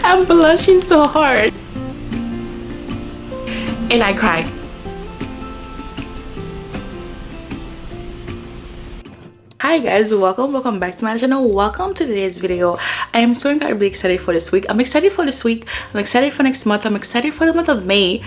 I'm blushing so hard. And I cried. Hi guys, welcome back to my channel. Welcome to today's video. I am so incredibly excited for this week. I'm excited for this week. I'm excited for next month. I'm excited for the month of May.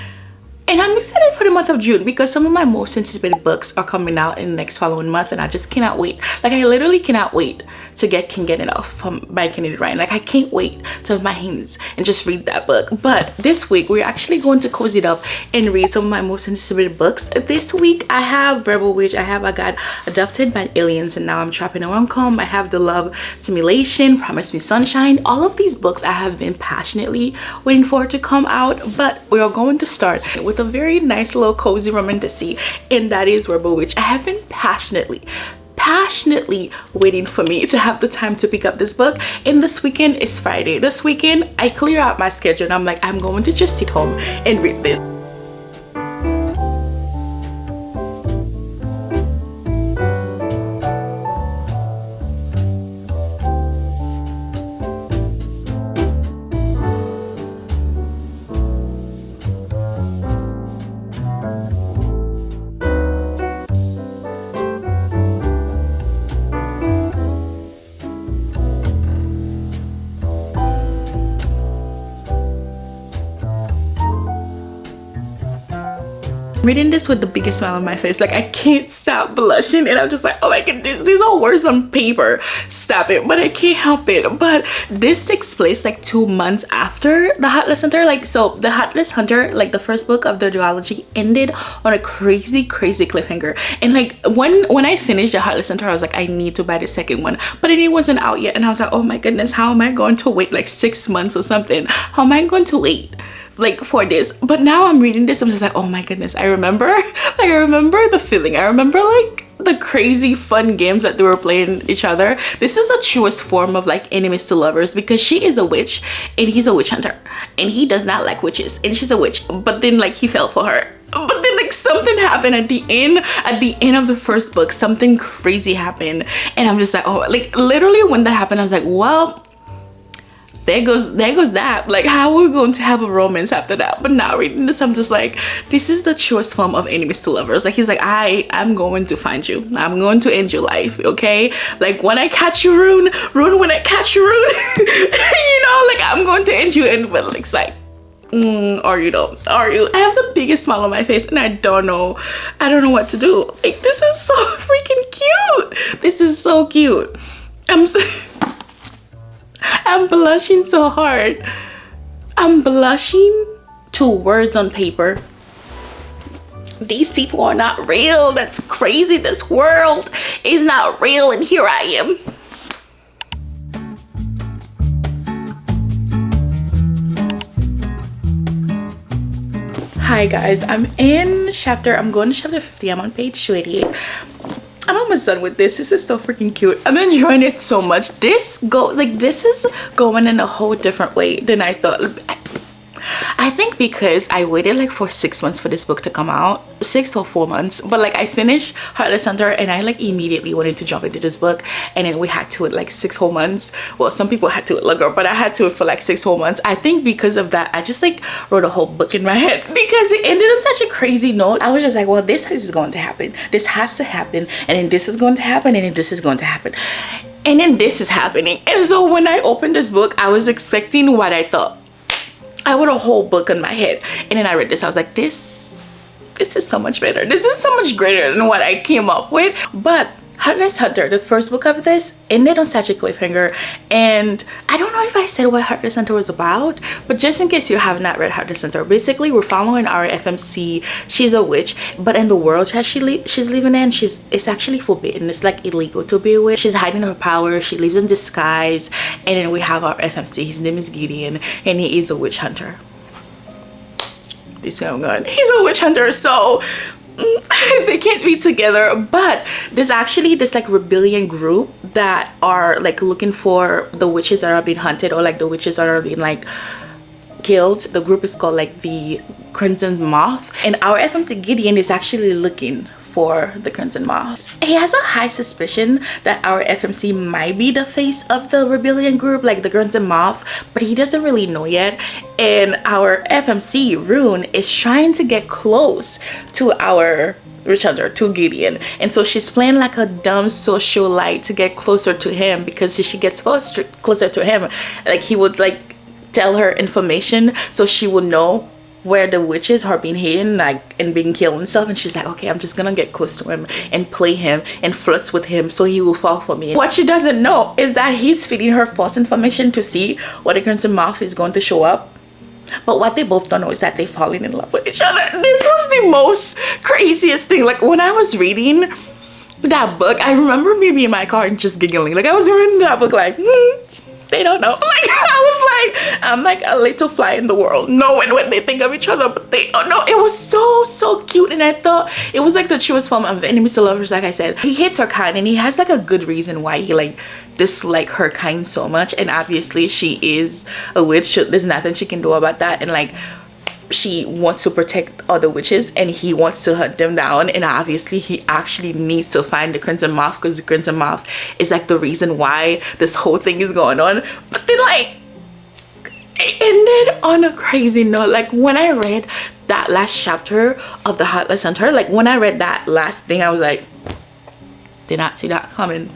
And I'm excited for the month of June because some of my most anticipated books are coming out in the next following month, and I just cannot wait. Like, I literally cannot wait to Can't Get Enough from by Kennedy Ryan. Like, I can't wait to have my hands and just read that book. But this week we're actually going to cozy it up and read some of my most anticipated books. This week I have Rebel Witch, I got Adopted by Aliens, and Now I'm Trapped in a Rom-Com. I have The Love Simulation, Promise Me Sunshine. All of these books I have been passionately waiting for to come out, but we are going to start with a very nice little cozy romantasy, and that is Rebel Witch. I have been passionately waiting for me to have the time to pick up this book, and this weekend is Friday. This weekend I clear out my schedule and I'm like, I'm going to just sit home and read this. Reading this with the biggest smile on my face. Like, I can't stop blushing, and I'm just like, oh my goodness, these are words on paper. Stop it. But I can't help it. But this takes place like 2 months after The Heartless Hunter. Like, so The Heartless Hunter, like the first book of the duology, ended on a crazy cliffhanger. And like when I finished The Heartless Hunter, I was like, I need to buy the second one, but it wasn't out yet, and I was like, oh my goodness, how am I going to wait like 6 months or something? How am I going to wait like for this? But now I'm reading this, I'm just like, oh my goodness, I remember the feeling. I remember like the crazy fun games that they were playing each other. This is the truest form of like enemies to lovers, because she is a witch and he's a witch hunter, and he does not like witches, and she's a witch, but then like he fell for her. But then like something happened at the end of the first book. Something crazy happened, and I'm just like, oh, like literally when that happened, I was like, well, there goes that. Like, how are we going to have a romance after that? But now reading this, I'm just like, this is the truest form of enemies to lovers. Like, he's like, I'm going to find you. I'm going to end your life, okay? Like, when I catch you, Rune, when I catch you, Rune, you know, like, I'm going to end you. And but like, it's like, or you don't, are you? I have the biggest smile on my face, and I don't know what to do. Like, this is so freaking cute. This is so cute. I'm blushing so hard. I'm blushing to words on paper. These people are not real. That's crazy. This world is not real, and here I am. Hi guys, I'm going to chapter 50. I'm on page 288. I'm almost done with this. This is so freaking cute. I'm enjoying it so much. This is going in a whole different way than I thought. I think because I waited like for 6 months for this book to come out, 6 or 4 months, but like I finished Heartless Hunter and I like immediately wanted to jump into this book, and then we had to it like 6 whole months. Well, some people had to it longer, but I had to it for like 6 whole months. I think because of that, I just like wrote a whole book in my head because it ended on such a crazy note. I was just like, well, this is going to happen, this has to happen, and then this is going to happen, and then this is going to happen, and then this is happening. And so when I opened this book, I was expecting what I thought. I wrote a whole book in my head, and then I read this. I was like, this is so much better. This is so much greater than what I came up with. But Heartless Hunter, the first book of this, ended on such a cliffhanger, and I don't know if I said what Heartless Hunter was about, but just in case you have not read Heartless Hunter, basically we're following our FMC. She's a witch, but in the world that she's living in, it's actually forbidden. It's like illegal to be a witch. She's hiding her power. She lives in disguise, and then we have our FMC. His name is Gideon, and he is a witch hunter. This young gun, he's a witch hunter, so they can't be together. But there's actually this like rebellion group that are like looking for the witches that are being hunted, or like the witches that are being like killed. The group is called like the Crimson Moth, and our FMC Gideon is actually looking for the Crimson Moth. He has a high suspicion that our FMC might be the face of the rebellion group, like the Crimson Moth, but he doesn't really know yet. And our FMC, Rune, is trying to get close to our to Gideon, and so she's playing like a dumb socialite to get closer to him, because if she gets closer to him, like he would like tell her information, so she will know where the witches are being hidden, like, and being killed and stuff. And she's like, okay, I'm just gonna get close to him and play him and flirt with him so he will fall for me. What she doesn't know is that he's feeding her false information to see what the Crimson Moth is going to show up. But what they both don't know is that they've fallen in love with each other. This was the most craziest thing. Like, when I was reading that book, I remember me being in my car and just giggling. Like, I was reading that book like, they don't know. Like, I was like, I'm like a little fly in the world, knowing when they think of each other, but they don't know. It was so cute, and I thought it was like the truest form of enemies to lovers. Like I said, he hates her kind, and he has like a good reason why he like dislike her kind so much. And obviously she is a witch, there's nothing she can do about that, and like she wants to protect other witches and he wants to hunt them down. And obviously he actually needs to find the Crimson Moth, because the Crimson Moth is like the reason why this whole thing is going on. But then like it ended on a crazy note. Like, when I read that last chapter of the Heartless Hunter, like when I read that last thing, I was like, did not see that coming.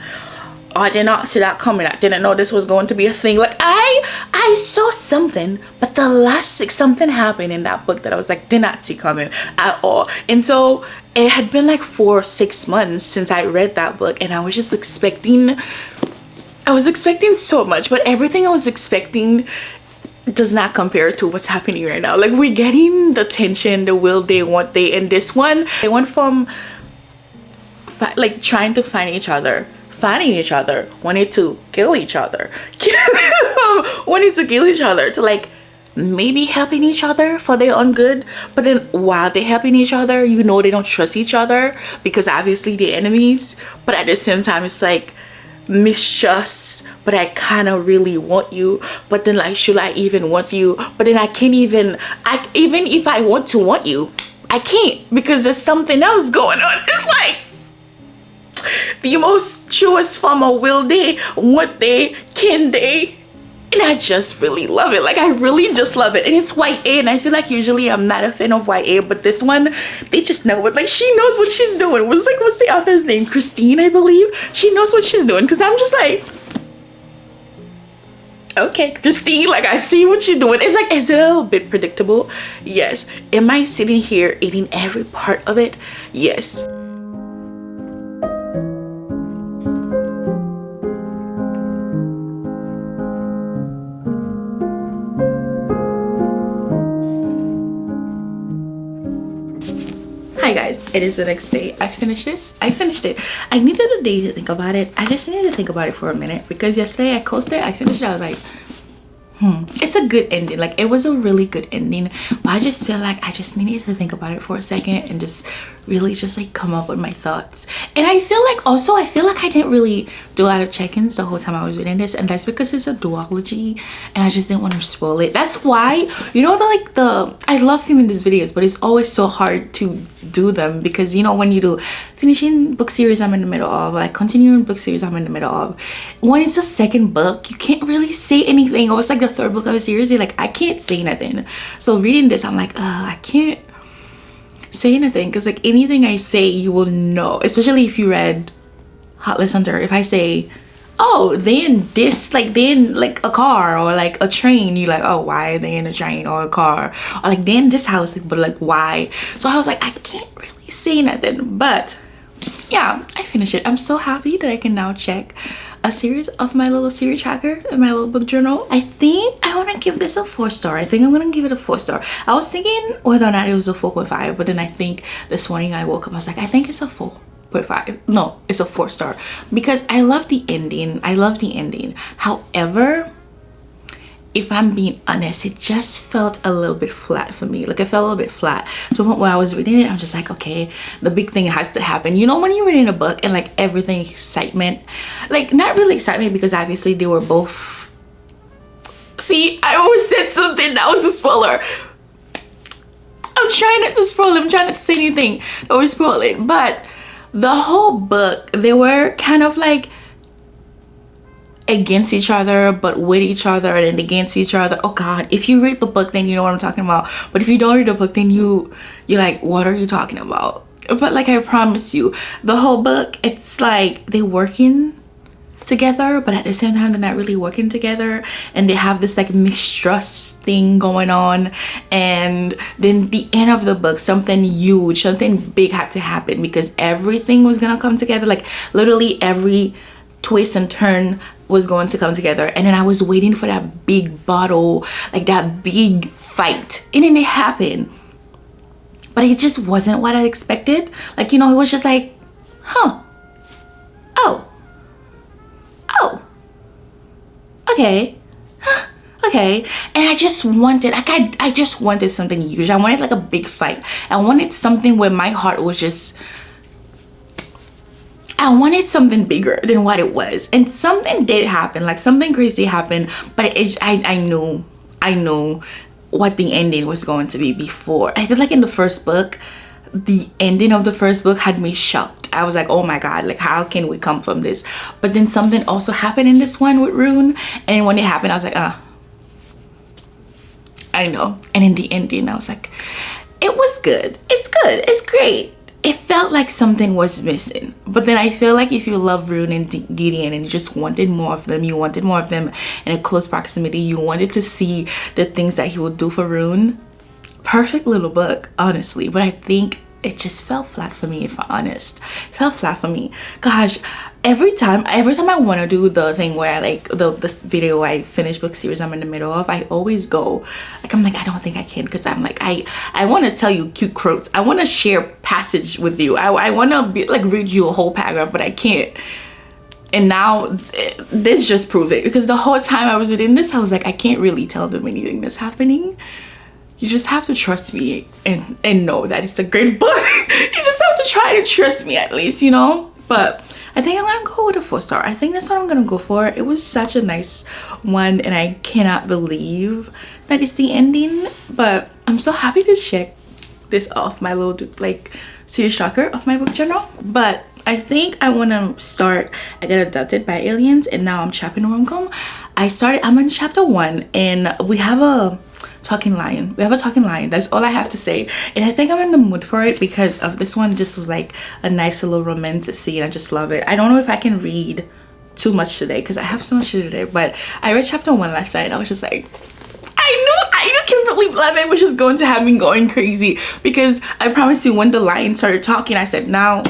I did not see that coming. I didn't know this was going to be a thing. Like, I saw something, but the last like, something happened in that book that I was like, did not see coming at all. And so it had been like 4 or 6 months since I read that book, and I was just expecting so much, but everything I was expecting does not compare to what's happening right now. Like, we're getting the tension, the will they, want they, and this one, they went from like trying to find each other, finding each other, wanted to kill each other, wanted to kill each other, to like maybe helping each other for their own good. But then while they're helping each other, you know, they don't trust each other because obviously they're enemies. But at the same time, it's like mistrust, but I kind of really want you, but then like, should I even want you? But then I can't even, even if I want to want you, I can't, because there's something else going on. It's like the most truest form of will they, want they, can they, and I just really love it. Like, I really just love it. And it's YA, and I feel like usually I'm not a fan of YA, but this one, they just know it. Like, she knows what she's doing. What's the author's name? Christine, I believe. She knows what she's doing, because I'm just like, okay, Christine, like, I see what you're doing. It's like, is it a little bit predictable? Yes. Am I sitting here eating every part of it? Yes. Hi guys, it is the next day. I finished it. I needed a day to think about it. I just needed to think about it for a minute, because yesterday I closed it, I finished it, I was like, it's a good ending. Like, it was a really good ending, but I just feel like I just needed to think about it for a second and just really just like come up with my thoughts. And I feel like also I didn't really do a lot of check-ins the whole time I was reading this, and that's because it's a duology and I just didn't want to spoil it. That's why, you know, I love filming these videos, but it's always so hard to do them, because you know, when you do finishing book series I'm in the middle of, like continuing book series I'm in the middle of, when it's a second book you can't really say anything, or it's like the third book of a series, you're like, I can't say nothing. So reading this, I'm like, I can't say anything, because like anything I say you will know, especially if you read Heartless Hunter. If I say, oh, then this, like, then like a car or like a train, you're like, oh, why are they in a train or a car? Or like, then this house, like, but like, why? So I was like, I can't really say nothing. But yeah, I finished it. I'm so happy that I can now check a series of my little series tracker in my little book journal. I think I want to give this a 4-star. I think I'm gonna give it a 4-star. I was thinking whether or not it was a 4.5, but then I think this morning I woke up, I was like, I think it's a 4.5. No, it's a 4-star, because I love the ending. However, if I'm being honest, it just felt a little bit flat for me. Like, it felt a little bit flat. So when I was reading it, I'm just like, okay, the big thing has to happen. You know, when you're reading a book and like everything, excitement, like not really excitement, because obviously they were both, see, I always said something that was a spoiler. I'm trying not to spoil it. I'm trying not to say anything that would spoil it, but the whole book, they were kind of like against each other but with each other and then against each other. Oh god, if you read the book then you know what I'm talking about, but if you don't read the book then you're like, what are you talking about? But like, I promise you, the whole book, it's like they working together but at the same time they're not really working together, and they have this like mistrust thing going on. And then the end of the book, something huge, something big had to happen because everything was gonna come together. Like literally every twist and turn was going to come together, and then I was waiting for that big battle, like that big fight, and then it happened, but it just wasn't what I expected. Like, you know, it was just like, huh, oh, okay, okay. And I just wanted, like, I just wanted something huge. I wanted like a big fight. I wanted something where my heart was just, I wanted something bigger than what it was. And something did happen, like something crazy happened, but I knew what the ending was going to be before. I feel like in the first book, the ending of the first book had me shocked. I was like, oh my god, like how can we come from this? But then something also happened in this one with Rune, and when it happened I was like, I know. And in the ending I was like, it was good, it's great. It felt like something was missing. But then I feel like if you love Rune and Gideon and you just wanted more of them, you wanted more of them in a close proximity, you wanted to see the things that he would do for Rune, perfect little book, honestly. But I think it just fell flat for me, if I'm honest. It fell flat for me. Gosh, every time I want to do the thing where I like this video I finish book series I'm in the middle of, I always go like, I'm like, I don't think I can, because I'm like, I want to tell you cute quotes, I want to share passage with you, I want to be like read you a whole paragraph, but I can't. And now this just proved it, because the whole time I was reading this I was like, I can't really tell them anything that's happening. You just have to trust me and know that it's a great book. You just have to try to trust me at least, you know. But I think I'm gonna go with a 4-star. I think that's what I'm gonna go for. It was such a nice one, and I cannot believe that it's the ending. But I'm so happy to check this off my little like series tracker of my book journal. But I think I want to start. I got adopted by aliens, and now I'm chopping rom-com. I'm on chapter 1, and we have a talking lion. That's all I have to say, and I think I'm in the mood for it because of this one. This was like a nice little romantic scene. I just love it. I don't know if I can read too much today because I have so much to do today, but I read chapter 1 last night and I was just like, I knew Kimberly Blevin was just going to have me going crazy, because I promise you when the lion started talking I said, now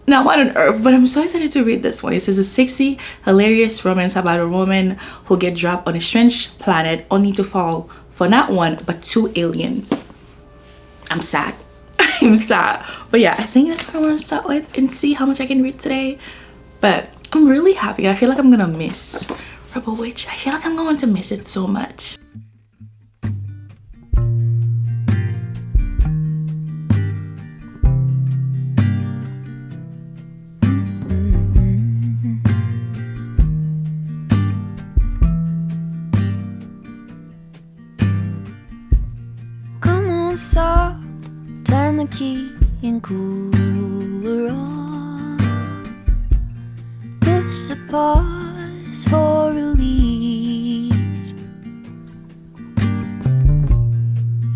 what on earth. But I'm so excited to read this one. It says a sexy, hilarious romance about a woman who get dropped on a strange planet only to fall for not one but 2 aliens. I'm sad. I'm sad. But yeah, I think that's what I want to start with and see how much I can read today. But I'm really happy. I feel like I'm gonna miss Rebel Witch. I feel like I'm going to miss it so much. Soft, turn the key and cooler on. This a pause for relief.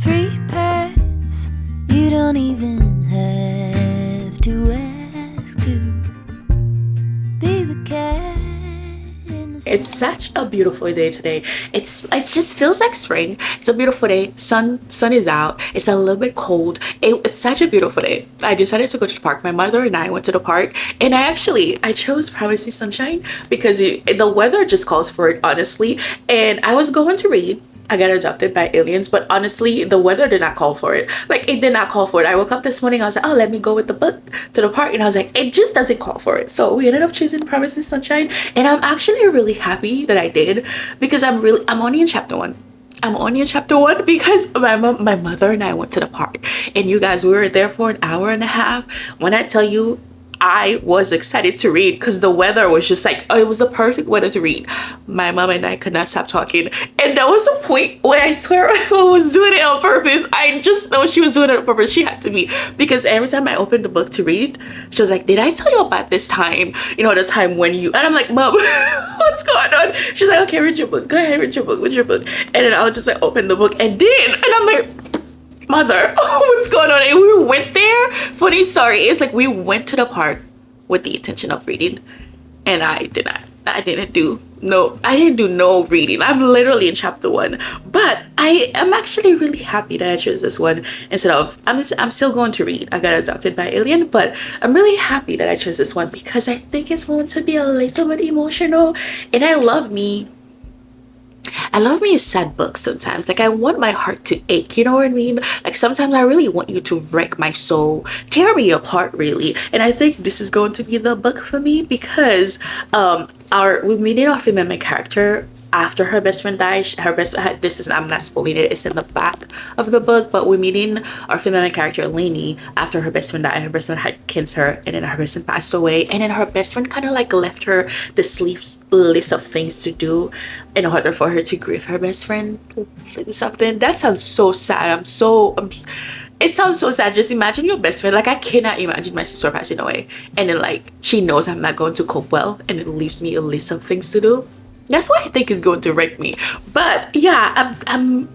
Free pass, you don't even have to ask to be the cat. It's such a beautiful day today. It just feels like spring. It's a beautiful day. Sun is out. It's a little bit cold. It's such a beautiful day. I decided to go to the park. My mother and I went to the park, and I chose Promise Me Sunshine because the weather just calls for it, honestly. And I was going to read I Got Adopted by Aliens, but honestly the weather did not call for it. Like, it did not call for it. I woke up this morning, I was like, oh, let me go with the book to the park, and I was like, it just doesn't call for it. So we ended up choosing Promise Me Sunshine, and I'm actually really happy that I did, because I'm only in chapter 1. I'm only in chapter 1 because my mother and I went to the park, and you guys, we were there for an hour and a half. When I tell you, I was excited to read because the weather was just like, oh, it was the perfect weather to read. My mom and I could not stop talking. And that was a point where I swear I was doing it on purpose. I just know she was doing it on purpose. She had to be. Because every time I opened the book to read, she was like, did I tell you about this time? You know, the time when you... And I'm like, Mom, what's going on? She's like, okay, read your book. Go ahead, read your book. Read your book. And then I'll just like open the book and did. And I'm like... Mother, oh, what's going on? And we went there. Funny story is like we went to the park with the intention of reading, and I didn't do no reading. I'm literally in chapter 1, but I am actually really happy that I chose this one instead of I'm still going to read I Got Adopted by Alien, but I'm really happy that I chose this one because I think it's going to be a little bit emotional, and I love me a sad book sometimes. Like I want my heart to ache, you know what I mean? Like sometimes I really want you to wreck my soul, tear me apart really. And I think this is going to be the book for me because we're meeting our female main character after her best friend dies. I'm not spoiling it, it's in the back of the book, but we're meeting our female main character Lainey after her best friend died. Her best friend had cancer, and then her best friend passed away, and then her best friend kind of like left her this list of things to do in order for her to grieve her best friend. Something that sounds so sad. It sounds so sad. Just imagine your best friend. Like I cannot imagine my sister passing away, and then like she knows I'm not going to cope well, and it leaves me a list of things to do. That's what I think is going to wreck me. But yeah, I'm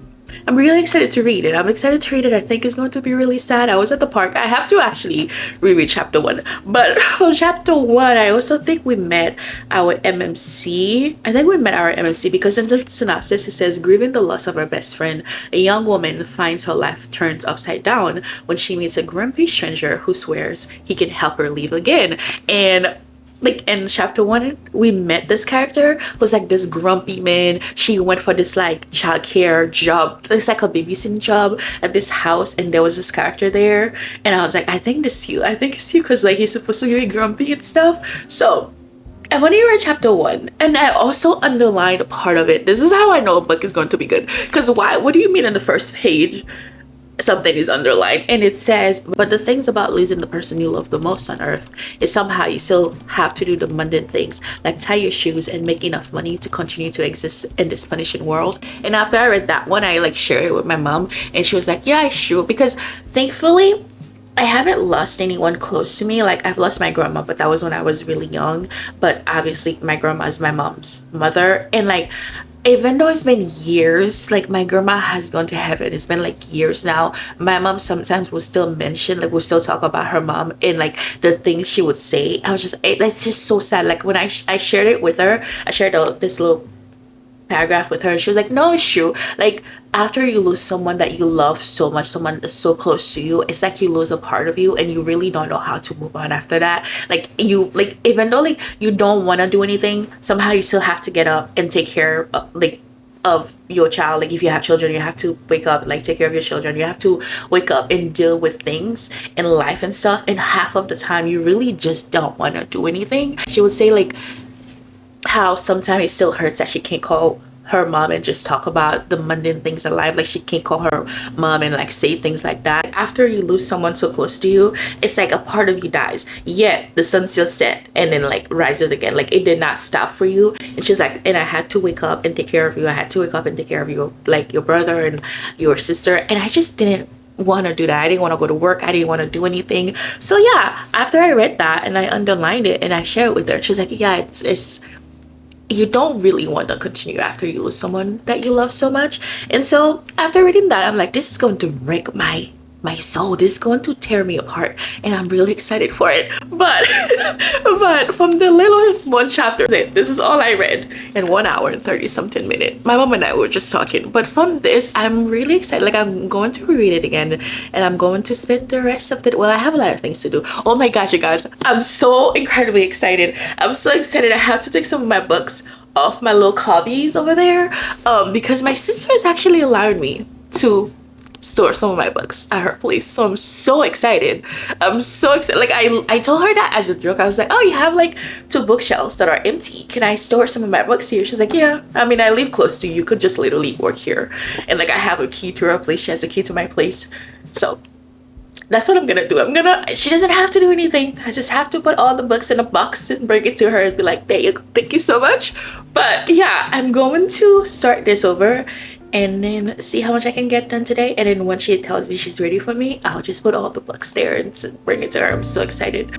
really excited to read it. I'm excited to read it. I think it's going to be really sad. I was at the park. I have to actually reread chapter 1. But from chapter 1, I also think we met our MMC. I think we met our MMC because in the synopsis, it says, grieving the loss of her best friend, a young woman finds her life turned upside down when she meets a grumpy stranger who swears he can help her live again. And like in chapter 1, we met this character who was like this grumpy man. She went for this like childcare job. It's like a babysitting job at this house, and there was this character there, and I was like, I think it's you because like he's supposed to be grumpy and stuff. So and when you read chapter 1, and I also underlined a part of it. This is how I know a book is going to be good. Because what do you mean on the first page something is underlined? And it says, but the things about losing the person you love the most on earth is somehow you still have to do the mundane things, like tie your shoes and make enough money to continue to exist in this punishing world. And after I read that one, I like shared it with my mom, and she was like, yeah, it's true. Because thankfully I haven't lost anyone close to me. Like I've lost my grandma, but that was when I was really young. But obviously my grandma is my mom's mother, and like even though it's been years, like my grandma has gone to heaven, it's been like years now, my mom sometimes will still mention, like we'll still talk about her mom and like the things she would say. I was just, that's just so sad. Like when I shared it with her, I shared this little paragraph with her, and she was like, no, it's true. Like after you lose someone that you love so much, someone that's so close to you, it's like you lose a part of you, and you really don't know how to move on after that. Like you, like even though like you don't want to do anything, somehow you still have to get up and take care of your child. Like if you have children, you have to wake up, like take care of your children. You have to wake up and deal with things in life and stuff, and half of the time you really just don't want to do anything. She would say like how sometimes it still hurts that she can't call her mom and just talk about the mundane things in life. Like she can't call her mom and like say things like that. After you lose someone so close to you, it's like a part of you dies, yet the sun still set and then like rises again. Like it did not stop for you. And she's like, and I had to wake up and take care of you. I had to wake up and take care of you, like your brother and your sister, and I just didn't want to do that. I didn't want to go to work. I didn't want to do anything. So yeah, after I read that and I underlined it and I shared it with her, she's like, yeah, it's you don't really want to continue after you lose someone that you love so much. And so after reading that, I'm like, this is going to wreck my soul. This is going to tear me apart, and I'm really excited for it. But from the little one chapter, this is all I read in 1 hour and 30 something minutes. My mom and I were just talking, but from this I'm really excited. Like I'm going to reread it again, and I'm going to spend the rest of it. Well, I have a lot of things to do. Oh my gosh, you guys, I'm so incredibly excited. I'm so excited. I have to take some of my books off my little cubbies over there because my sister is actually allowing me to store some of my books at her place. So I'm so excited. Like I told her that as a joke. I was like, oh, you have like 2 bookshelves that are empty, can I store some of my books here? She's like, yeah, I mean, I live close to you, you could just literally work here. And like I have a key to her place, she has a key to my place. So that's what I'm gonna do. She doesn't have to do anything. I just have to put all the books in a box and bring it to her and be like, there you go, thank you so much. But yeah, I'm going to start this over and then see how much I can get done today. And then once she tells me she's ready for me, I'll just put all the books there and bring it to her. I'm so excited.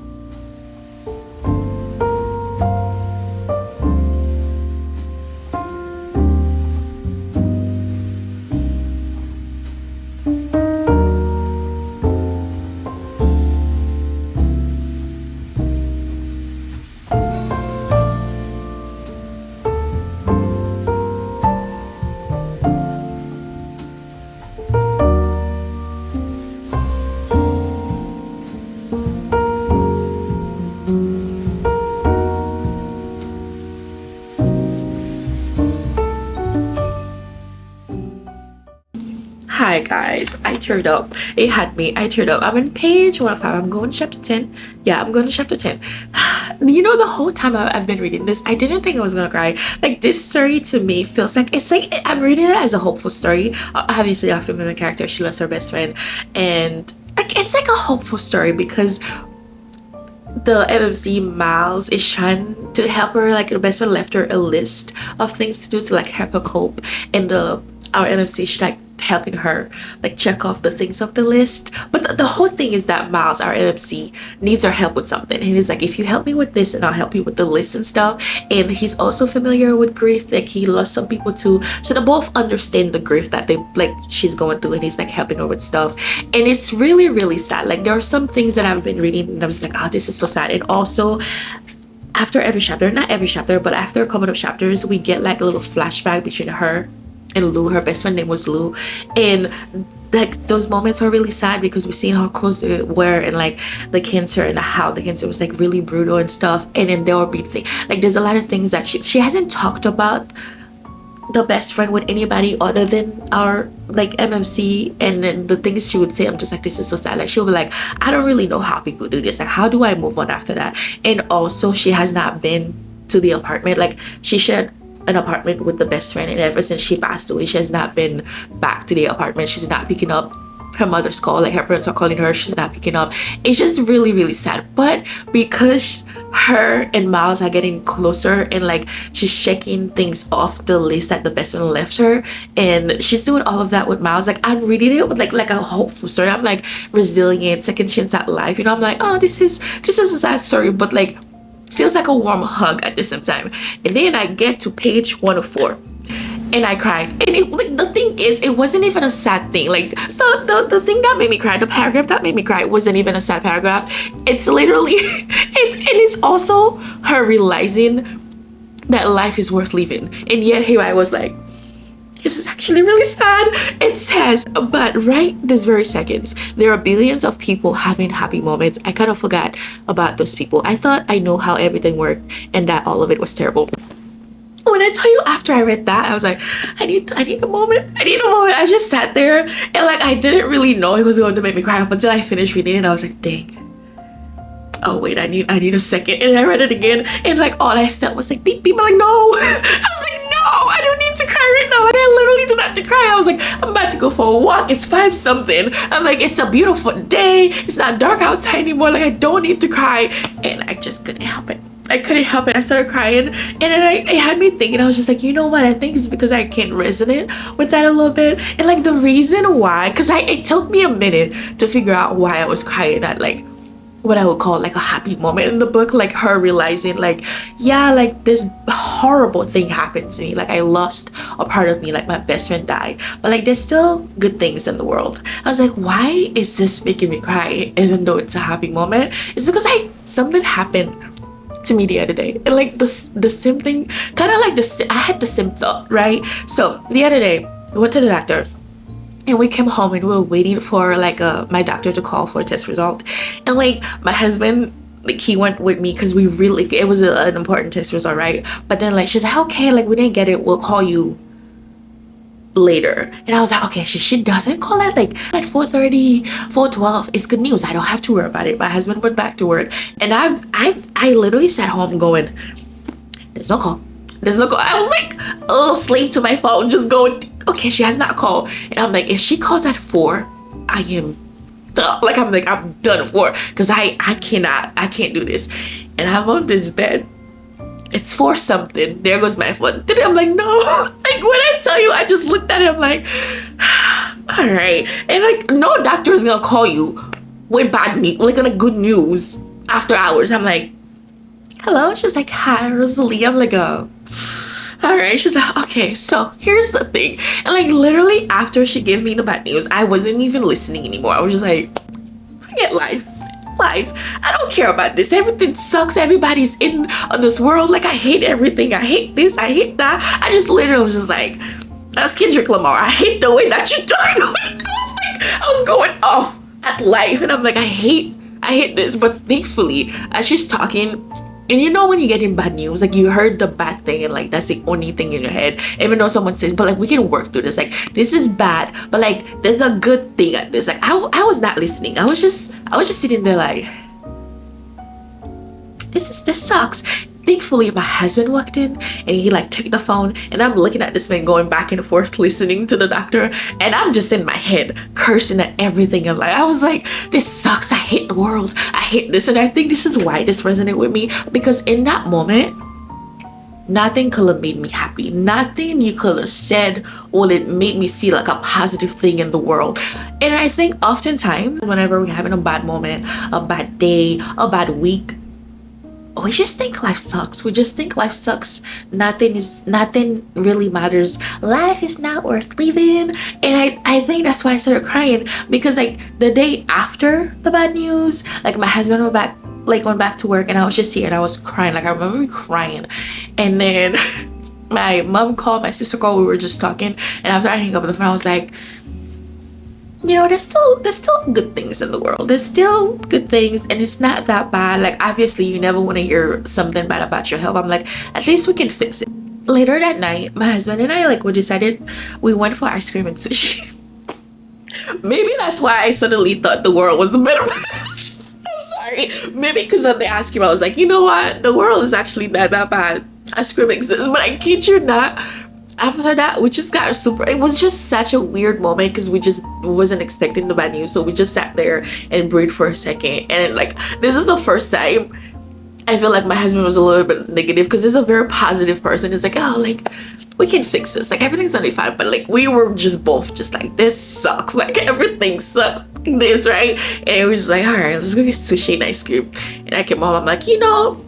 Hi guys, I teared up. It had me. I teared up. I'm on page 105. I'm going to chapter 10. Yeah, I'm going to chapter 10. You know, the whole time I've been reading this, I didn't think I was gonna cry. Like, this story to me feels like, it's like I'm reading it as a hopeful story. Obviously, our female character, she lost her best friend, and like, it's like a hopeful story because the MMC Miles is trying to help her. Like, the best friend left her a list of things to do to like help her cope, and our MMC, she like helping her like check off the things off the list. But the whole thing is that Miles, our MMC, needs our help with something, and he's like, if you help me with this and I'll help you with the list and stuff. And he's also familiar with grief, like he lost some people too, so they both understand the grief that they like she's going through, and he's like helping her with stuff. And it's really, really sad. Like, there are some things that I've been reading and I'm just like, oh, this is so sad. And also, after every chapter, not every chapter, but after a couple of chapters, we get like a little flashback between her and Lou. Her best friend name was Lou, and like those moments are really sad because we're seeing how close they were, and like the cancer, and how the cancer was like really brutal and stuff. And then there will be things like, there's a lot of things that she hasn't talked about the best friend with anybody other than our like MMC. And then the things she would say, I'm just like, this is so sad. Like, she'll be like, I don't really know how people do this, like how do I move on after that. And also, she has not been to the apartment. Like, she shared an apartment with the best friend, and ever since she passed away, she has not been back to the apartment. She's not picking up her mother's call. Like, her parents are calling her, she's not picking up. It's just really, really sad. But because her and Miles are getting closer, and like she's checking things off the list that the best friend left her, and she's doing all of that with Miles, like I'm reading it with like a hopeful story. I'm like, resilient, second chance at life, you know. I'm like, oh, this is a sad story, but like feels like a warm hug at the same time. And then I get to page 104 and I cried. And it, like, the thing is, it wasn't even a sad thing. Like, the thing that made me cry, the paragraph that made me cry, wasn't even a sad paragraph. It's literally it is also her realizing that life is worth living. And yet here I was like, this is actually really sad. It says, but right this very second, there are billions of people having happy moments. I kind of forgot about those people. I thought I know how everything worked and that all of it was terrible. When I tell you, after I read that, I was like, I need a moment. I just sat there and like, I didn't really know it was going to make me cry up until I finished reading it. And I was like, dang. Oh wait, I need a second. And I read it again, and like all I felt was like beep beep. I'm like, no. I was like, no, I don't need to cry right now. Like, I literally do not have to cry. I was like, I'm about to go for a walk. It's 5 something. I'm like, it's a beautiful day. It's not dark outside anymore. Like, I don't need to cry. And I just couldn't help it. I couldn't help it. I started crying, and then it had me thinking. I was just like, you know what? I think it's because I can't resonate with that a little bit. And like the reason why, because it took me a minute to figure out why I was crying at like what I would call like a happy moment in the book, like her realizing like, yeah, like this horrible thing happened to me, like I lost a part of me, like my best friend died, but like there's still good things in the world. I was like, why is this making me cry even though it's a happy moment? It's because something happened to me the other day, and like the same thing, kind of like I had the same thought, right? So the other day we went to the doctor, and we came home and we were waiting for like my doctor to call for a test result. And like my husband, like he went with me because it was an important test result, right? But then like she's like, okay, like we didn't get it, we'll call you later. And I was like, okay, she doesn't call at like at 4:30, 4:12. It's good news, I don't have to worry about it. My husband went back to work, and I literally sat home going, there's no call. I was like a little slave to my phone, just going, okay, she has not called. And I'm like, if she calls at 4, I am done. Like I'm done for, because I can't do this. And I'm on this bed. It's for something. There goes my phone. I'm like, no. Like when I tell you, I just looked at him like, all right. And like, no doctor is gonna call you with bad news, like good news after hours. I'm like, hello. She's like, hi, Rosalie. I'm like, oh, all right. She's like, okay, so here's the thing. And like literally after she gave me the bad news, I wasn't even listening anymore. I was just like, forget life. I don't care about this. Everything sucks. Everybody's in this world. Like I hate everything. I hate this. I hate that. I just literally was just like, I was Kendrick Lamar. I hate the way that you talk. I was going off at life, and I'm like, I hate this. But thankfully, as she's talking, and you know when you're getting bad news, like you heard the bad thing and like that's the only thing in your head, even though someone says, but like we can work through this, like this is bad, but like there's a good thing at this. Like I was not listening. I was just sitting there like, this sucks. Thankfully my husband walked in and he like took the phone, and I'm looking at this man going back and forth listening to the doctor, and I'm just in my head cursing at everything. And like I was like, this sucks. I hate the world. I hate this. And I think this is why this resonated with me, because in that moment nothing could have made me happy. Nothing you could have said will it made me see like a positive thing in the world. And I think oftentimes whenever we're having a bad moment, a bad day, a bad week, we just think life sucks. We just think life sucks. Nothing really matters. Life is not worth living. And I think that's why I started crying, because like the day after the bad news, like my husband went back to work, and I was just here and I was crying. Like I remember me crying. And then my mom called, my sister called, we were just talking, and after I hang up on the phone, I was like, you know, there's still good things in the world. There's still good things, and it's not that bad. Like obviously you never want to hear something bad about your health. I'm like, at least we can fix it. Later that night, my husband and I we went for ice cream and sushi. Maybe that's why I suddenly thought the world was a better place. I'm sorry. Maybe because of the ice cream, I was like, you know what? The world is actually not that bad. Ice cream exists. But I kid you not, after that we just got it was just such a weird moment, because we just wasn't expecting the bad news. So we just sat there and breathed for a second, and like this is the first time I feel like my husband was a little bit negative, because he's a very positive person. He's like, oh, like we can fix this, like everything's gonna be fine. But like we were just both just like, this sucks, like everything sucks, this, right? And we were just like, all right, let's go get sushi and ice cream. And I came home, I'm like, you know,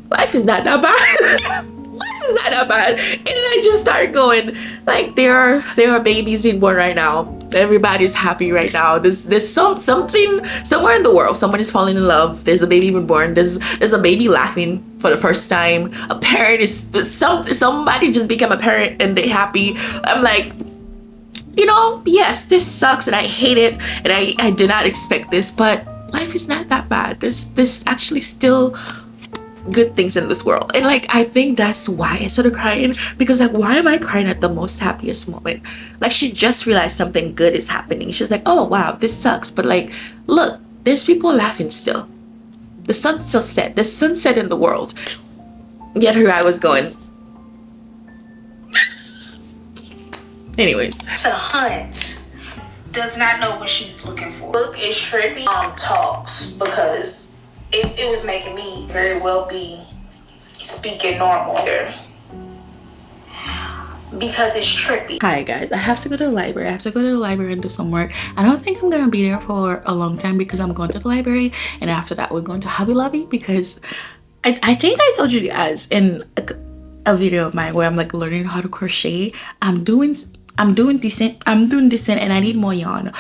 life is not that bad. Life is not that bad. And then I just started going like, there are babies being born right now. Everybody's happy right now. There's something somewhere in the world. Someone is falling in love. There's a baby being born. There's a baby laughing for the first time. A parent is somebody just became a parent and they're happy. I'm like, you know, yes, this sucks and I hate it, and I did not expect this, but life is not that bad. There's actually still good things in this world. And like I think that's why I started crying, because like, why am I crying at the most happiest moment? Like she just realized something good is happening. She's like, oh wow, this sucks, but like look, there's people laughing still. The sun still set. There's sunset in the world. Yet here I was going. Anyways, to hunt, does not know what she's looking for. Book is trippy. Talks, because it was making me very well be speaking normal here, because it's trippy. Hi guys, I have to go to the library. I have to go to the library and do some work. I don't think I'm gonna be there for a long time, because I'm going to the library, and after that we're going to Hobby Lobby, because I think I told you guys in a video of mine where I'm like learning how to crochet. I'm doing decent, and I need more yarn.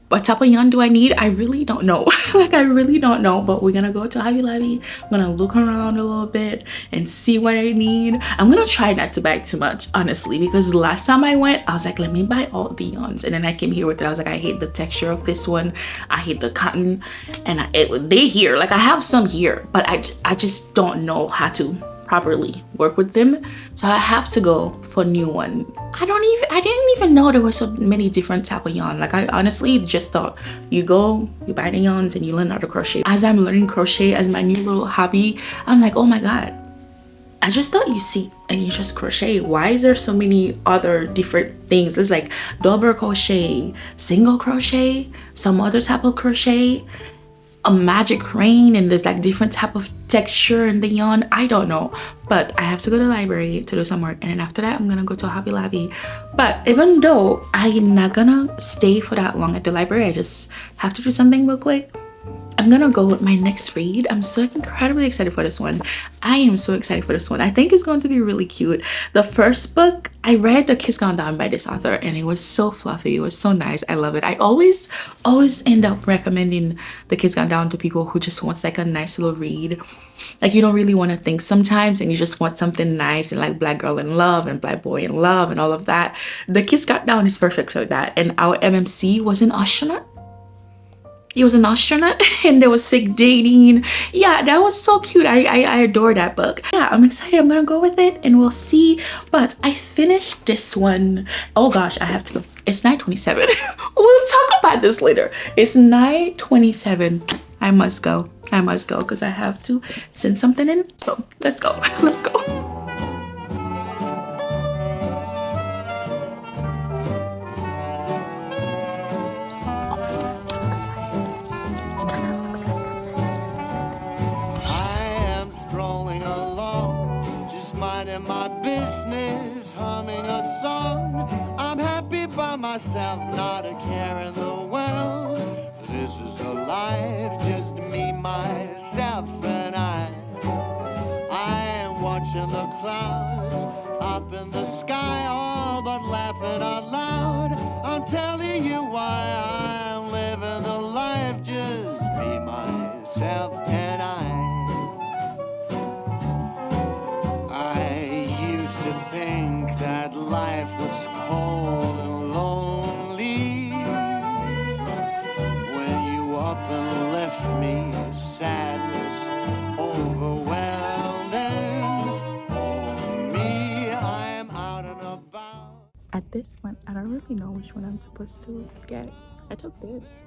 What type of yarn do I need? I really don't know. Like I really don't know, but we're gonna go to Hobby Lobby. I'm gonna look around a little bit and see what I need. I'm gonna try not to buy too much, honestly, because last time I went, I was like, let me buy all the yarns, and then I came here with it. I was like, I hate the texture of this one. I hate the cotton, and they here. Like I have some here, but I just don't know how to properly work with them, so I have to go for new one. I didn't even know there were so many different type of yarn. Like I honestly just thought you go, you buy the yarns, and you learn how to crochet. As I'm learning crochet as my new little hobby, I'm like, oh my god, I just thought you see and you just crochet. Why is there so many other different things? There's like double crochet, single crochet, some other type of crochet, a magic rain, and there's like different type of texture and the yarn. I don't know, but I have to go to the library to do some work, and then after that I'm gonna go to Hobby Lobby. But even though I'm not gonna stay for that long at the library, I just have to do something real quick. I'm gonna go with my next read. I'm so incredibly excited for this one. I am so excited for this one. I think it's going to be really cute. The first book, I read The Kiss Gone Down by this author, and it was so fluffy. It was so nice. I love it. I always end up recommending The Kiss Gone Down to people who just wants like a nice little read. Like you don't really want to think sometimes, and you just want something nice and like Black Girl in Love and Black Boy in Love and all of that. The Kiss Gone Down is perfect for that. And our MMC was an astronaut. He was an astronaut and there was fake dating. Yeah, that was so cute. I adore that book. Yeah, I'm excited. I'm gonna go with it and we'll see. But I finished this one. Oh gosh, I have to go. It's 9:27. We'll talk about this later. It's 9:27. I must go because I have to send something in. So let's go. Let's go. My business, humming a song. I'm happy by myself, not a care in the world. This is a life, just me, myself, and I. I am watching the clouds up in the sky, all but laughing out loud. I'm telling you why I'm living the life, just me, myself, and I. Think that life was cold and lonely when you up and left me, sadness overwhelming. Oh, me, I am out and about. At this one, I don't really know which one I'm supposed to get. I took this.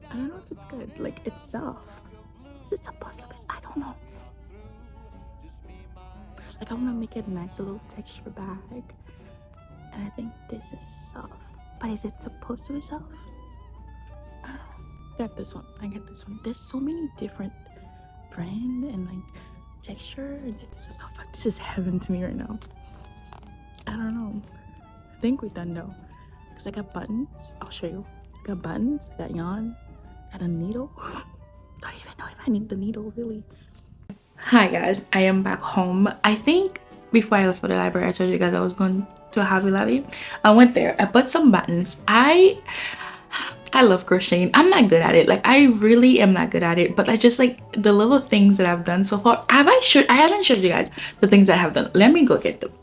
I don't know if it's good. Like, it's soft. Is it supposed to be? I don't know. Like, I want to make it a nice little texture bag, and I think this is soft. But is it supposed to be soft? I don't know. Got this one. I got this one. There's so many different brand and like texture. This is so fun. This is heaven to me right now. I don't know. I think we're done though, because I got buttons. I'll show you. I got buttons. I got yarn. I got a needle. Don't even know if I need the needle really. Hi guys, I am back home. I think before I left for the library, I told you guys I was going to Hobby Lobby. I went there. I bought some buttons. I love crocheting. I'm not good at it. Like, I really am not good at it. But I just like the little things that I've done so far. I haven't showed you guys the things that I have done. Let me go get them.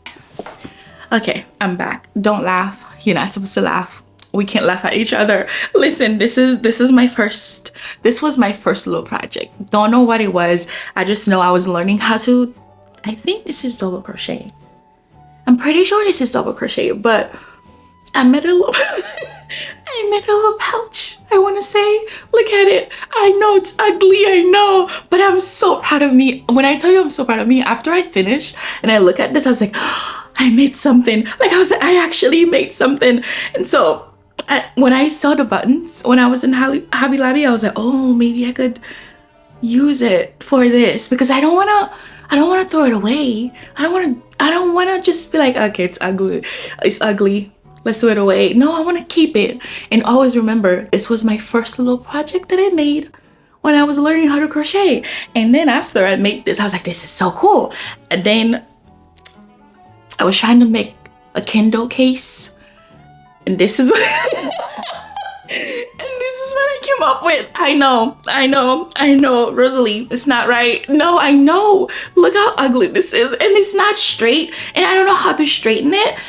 Okay, I'm back. Don't laugh. You're not supposed to laugh. We can't laugh at each other. Listen, this was my first little project. Don't know what it was. I just know I was learning how to, I think this is double crochet. I'm pretty sure this is double crochet, but I made a little pouch. I want to say, look at it. I know it's ugly, I know, but I'm so proud of me. When I tell you I'm so proud of me, after I finished and I look at this, I was like, oh, I made something. Like, I actually made something. And so when I saw the buttons, when I was in Hobby Lobby, I was like, oh, maybe I could use it for this, because I don't want to throw it away. I don't want to just be like, okay, it's ugly. Let's throw it away. No, I want to keep it. And always remember, this was my first little project that I made when I was learning how to crochet. And then after I made this, I was like, this is so cool. And then I was trying to make a Kindle case. And this is what I came up with. I know, Rosalie, it's not right. No, I know. Look how ugly this is. And it's not straight. And I don't know how to straighten it.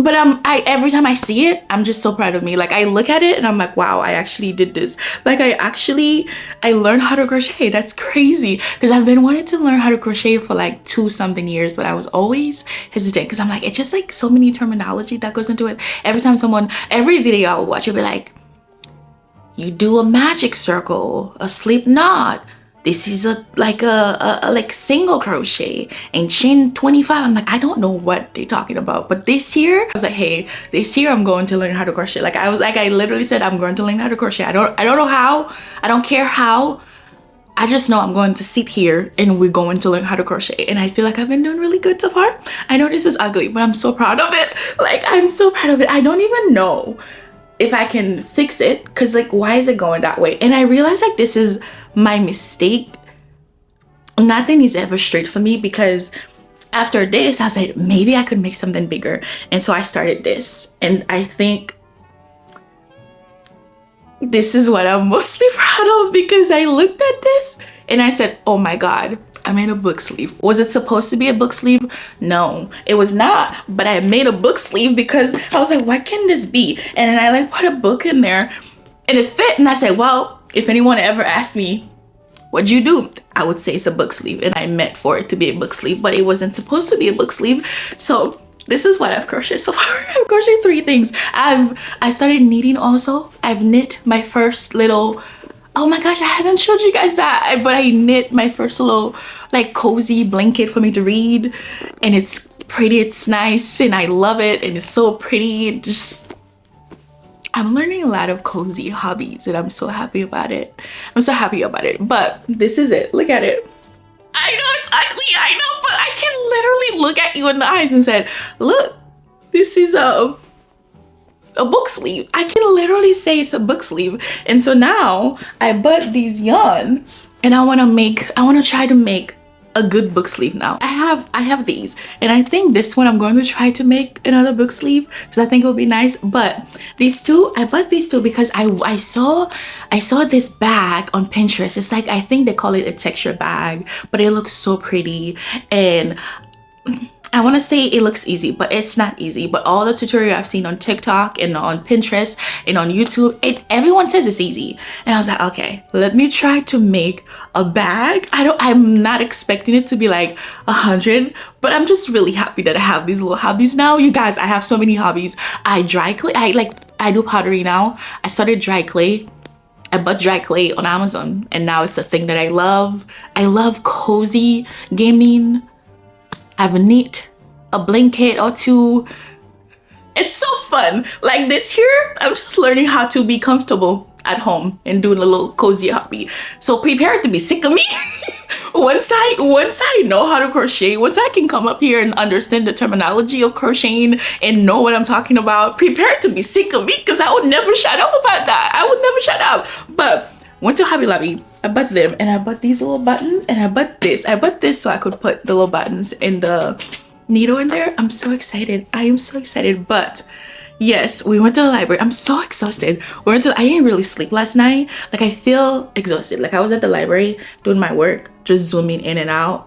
But every time I see it, I'm just so proud of me. Like, I look at it and I'm like, wow, I actually did this. Like, I learned how to crochet. That's crazy. Because I've been wanting to learn how to crochet for like 2-something years, but I was always hesitant because I'm like, it's just like so many terminology that goes into it. Every video I would watch, it'd be like, you do a magic circle, a slip knot, this is a like single crochet and chain 25. I'm like, I don't know what they're talking about. But this year I was like, hey, this year I'm going to learn how to crochet. Like I literally said I'm going to learn how to crochet. I don't know how, I don't care how, I just know I'm going to sit here and we're going to learn how to crochet. And I feel like I've been doing really good so far. I know this is ugly, but I'm so proud of it. Like, I'm so proud of it. I don't even know if I can fix it, because like, why is it going that way? And I realized like this is my mistake. Nothing is ever straight for me, because after this, I said, maybe I could make something bigger. And so I started this. And I think this is what I'm mostly proud of, because I looked at this and I said, oh my God, I made a book sleeve. Was it supposed to be a book sleeve? No, it was not. But I made a book sleeve because I was like, what can this be? And then I like put a book in there and it fit. And I said, well, if anyone ever asked me, what'd you do? I would say it's a book sleeve. And I meant for it to be a book sleeve, but it wasn't supposed to be a book sleeve. So this is what I've crocheted so far. I've crocheted 3 things. I started knitting also. I've knit my first little, oh my gosh, I haven't showed you guys that, but I knit my first little like cozy blanket for me to read. And it's pretty, it's nice, and I love it, and it's so pretty. Just, I'm learning a lot of cozy hobbies, and I'm so happy about it. I'm so happy about it. But this is it. Look at it. I know it's ugly, I know, but I can literally look at you in the eyes and say, look, this is a book sleeve. I can literally say it's a book sleeve. And so now I bought these yarn, and I want to try to make a good book sleeve now. I have these, and I think this one I'm going to try to make another book sleeve, because I think it will be nice. But these two, I bought these two because I saw this bag on Pinterest. It's like, I think they call it a texture bag, but it looks so pretty, and I want to say it looks easy, but it's not easy. But all the tutorial I've seen on TikTok and on Pinterest and on YouTube, everyone says it's easy. And I was like, okay, let me try to make a bag. I'm not expecting it to be like 100, but I'm just really happy that I have these little hobbies now. You guys, I have so many hobbies. I dry clay. I do pottery now. I started dry clay. I bought dry clay on Amazon, and now it's a thing that I love. I love cozy gaming. I've knit a blanket or 2. It's so fun. Like this year, I'm just learning how to be comfortable at home and doing a little cozy hobby. So prepare to be sick of me. Once I know how to crochet, once I can come up here and understand the terminology of crocheting and know what I'm talking about, prepare to be sick of me, because I would never shut up about that. I would never shut up. But went to Hobby Lobby. I bought them, and I bought these little buttons, and I bought this so I could put the little buttons in the needle in there. I'm so excited. I am so excited. But yes, we went to the library. I'm so exhausted. I didn't really sleep last night. Like, I feel exhausted. Like, I was at the library doing my work, just zooming in and out.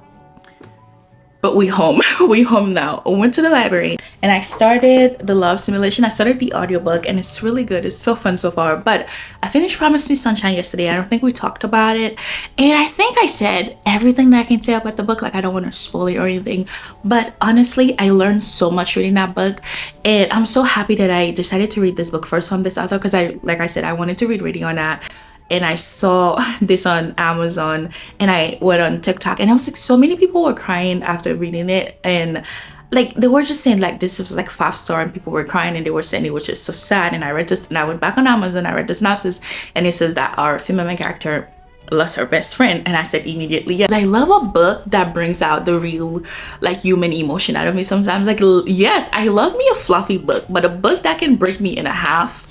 But we home. We home now. I went to the library and I started the love simulation. I started the audiobook, and it's really good. It's so fun so far. But I finished Promise Me Sunshine yesterday. I don't think we talked about it. And I think I said everything that I can say about the book. Like, I don't want to spoil it or anything. But honestly, I learned so much reading that book. And I'm so happy that I decided to read this book first from this author, because like I said, I wanted to read Reading on That. And I saw this on Amazon, and I went on TikTok, and I was like, so many people were crying after reading it, and like they were just saying like this was like 5-star, and people were crying, and they were saying it was just so sad. And I read this, and I went back on Amazon, I read the synopsis, and it says that our female main character lost her best friend. And I said immediately yes. I love a book that brings out the real like human emotion out of me sometimes. Like, yes, I love me a fluffy book, but a book that can break me in half,